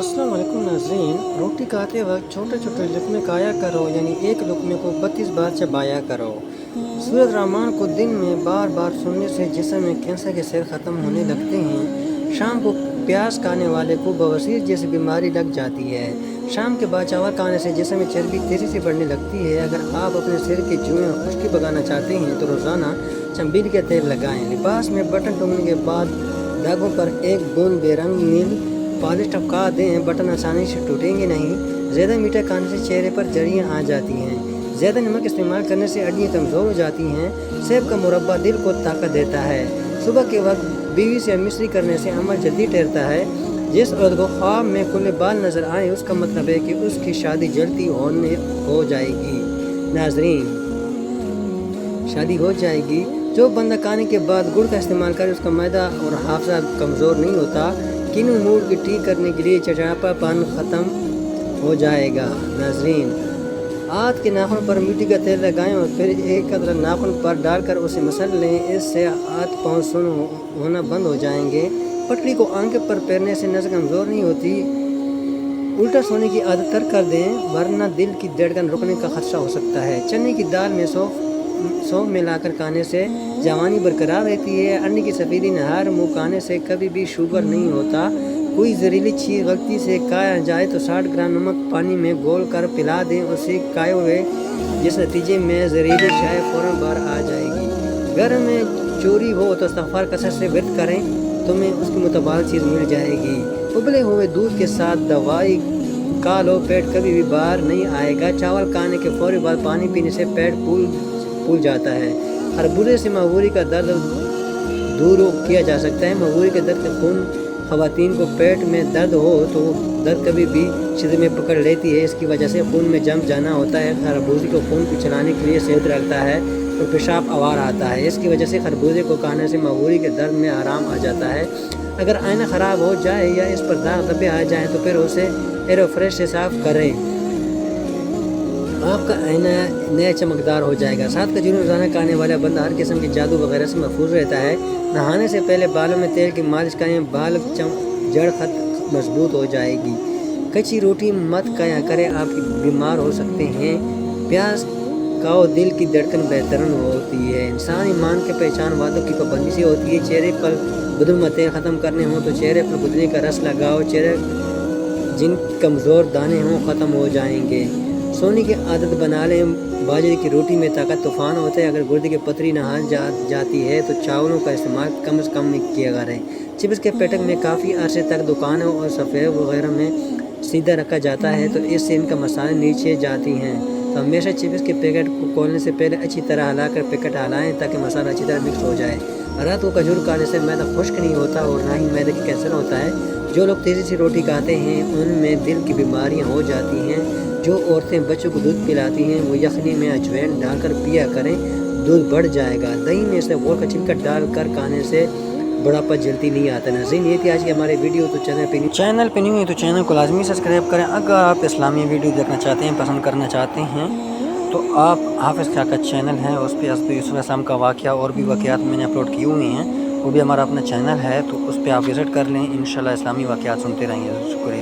अस्सलाम वालेकुम नाज़रीन। रोटी खाते वक्त छोटे छोटे लुक़मे खाया करो, यानी एक लुक़मे को 32 बार चबाया करो। सूरत रहमान को दिन में बार बार सुनने से जिस्म में कैंसर के सेल ख़त्म होने लगते हैं। शाम को प्याज खाने वाले को बवासीर जैसी बीमारी लग जाती है। शाम के बाद चावल खाने से जिस्म में चर्बी तेज़ी से बढ़ने लगती है। अगर आप अपने सिर के जुएँ और खुश्की भगाना चाहते हैं तो रोज़ाना चंबील के तेल लगाएँ। लिबास में बटन टूटने के बाद दागों पर एक बूंद बेरंग नील पॉलिश टपका दें, बटन आसानी से टूटेंगे नहीं। ज़्यादा मीठा खाने से चेहरे पर जड़ियाँ आ जाती हैं। ज़्यादा नमक इस्तेमाल करने से हड्डियाँ कमज़ोर हो जाती हैं। सेब का मुरब्बा दिल को ताकत देता है। सुबह के वक्त बीवी से मिस्री करने से अमल जल्दी ठहरता है। जिस औरत को ख्वाब में खुले बाल नज़र आए उसका मतलब है कि उसकी शादी जल्दी हो जाएगी। नाज़रीन, शादी हो जाएगी। जो बंदा खाने के बाद गुड़ का इस्तेमाल करे उसका मैदा और हाफजा कमज़ोर नहीं होता। किन्नू मूड को ठीक करने के लिए चिड़चिड़ापन ख़त्म हो जाएगा। नाज़रीन, हाथ के नाखून पर मिट्टी का तेल लगाएं और फिर एक कतरा नाखून पर डालकर उसे मसल लें। इससे हाथ पाँव सुन्न होना बंद हो जाएंगे। पटड़ी को आंखें पर पैरने से नज़र कमज़ोर नहीं होती। उल्टा सोने की आदत तर्क कर दें, वरना दिल की धड़कन रुकने का खदशा हो सकता है। चने की दाल में सौंफ मिलाकर खाने से जवानी बरकरार रहती है। अंडे की सफ़ेदी नहार मुँह खाने से कभी भी शुगर नहीं होता। कोई जहरीली चीज़ गलती से खाया जाए तो 60 ग्राम नमक पानी में घोल कर पिला दें उसे खाए हुए, जिस नतीजे में जहरीली चाय फ़ौरन बाहर आ जाएगी। घर में चोरी हो तो इस्तग़फ़ार कसरत से व्रत करें, तुम्हें उसकी मुतबादल चीज़ मिल जाएगी। उबले हुए दूध के साथ दवाई खा लो, पेट कभी भी बाहर नहीं आएगा। चावल खाने के फौरी बाद पानी पीने से पेट फूल जाता है। खरबूजे से महूरी का दर्द दूर किया जा सकता है। महूरी के दर्द से खून ख़वातीन को पेट में दर्द हो तो दर्द कभी भी शरीर में पकड़ लेती है। इसकी वजह से खून में जम जाना होता है। खरबूजे को खून को चलाने के लिए सेहत रखता है और पेशाब आवार आता है। इसकी वजह से खरबूजे को खाने से महूरी के दर्द में आराम आ जाता है। अगर आईना ख़राब हो जाए या इस पर दाग धब्बे आ जाएँ तो फिर उसे एयर फ्रेश से साफ़ करें, आपका आईना नया चमकदार हो जाएगा। 7 खजूरें रोज़ाना खाने वाला बंदा हर किस्म के जादू वगैरह से महफूज रहता है। नहाने से पहले बालों में तेल की मालिश करें, बाल जड़ खत मजबूत हो जाएगी। कच्ची रोटी मत खाया करें, आप बीमार हो सकते हैं। प्याज खाओ, दिल की धड़कन बेहतरीन होती है। इंसान ईमान के पहचान वादों की पाबंदी से होती है। चेहरे पर बदुलमतें ख़त्म करने हों तो चेहरे पर पुदीने का रस लगाओ। चेहरे जिन कमज़ोर दाने हों ख़त्म हो जाएंगे। सोने की आदत बना लें। बाजरे की रोटी में ताकत तूफ़ान होता है। अगर गुर्दे की पथरी नहाल जाती है तो चावलों का इस्तेमाल कम से कम किया करें। चिप्स के पैकेट में काफ़ी अरसे तक दुकानों और सफ़ेद वगैरह में सीधा रखा जाता है तो इससे इनका मसाले नीचे जाती हैं। तो हमेशा चिप्स के पैकेट को खोलने से पहले अच्छी तरह हिलाकर पैकेट हिलाएँ ताकि मसाला अच्छी तरह मिक्स हो जाए। रात को खजूर खाने से मैदा खुश्क नहीं होता और ना ही मैदे की कैंसर होता है। जो लोग तेज़ी से रोटी खाते हैं उनमें दिल की बीमारियाँ हो जाती हैं। जो औरतें बच्चों को दूध पिलाती हैं वो यखनी में अजवाइन डालकर पिया करें, दूध बढ़ जाएगा। दही में से गोल का छिलका डालकर खाने से बुढ़ापा जल्दी नहीं आता। नाज़रीन, ये थी आज की हमारे वीडियो। तो चैनल पे नहीं हुई तो चैनल को लाजमी सब्सक्राइब करें। अगर आप इस्लामी वीडियो देखना चाहते हैं, पसंद करना चाहते हैं तो आप हाफिज़ खां का चैनल है, उस पर हज़रत यूसुफ़ अलैहिस्सलाम का वाक़या और भी वाक़यात मैंने अपलोड किए हुए हैं, वो भी हमारा अपना चैनल है, तो उस पर आप विज़िट कर लें। इंशाल्लाह इस्लामी वाक़यात सुनते रहेंगे। शुक्रिया।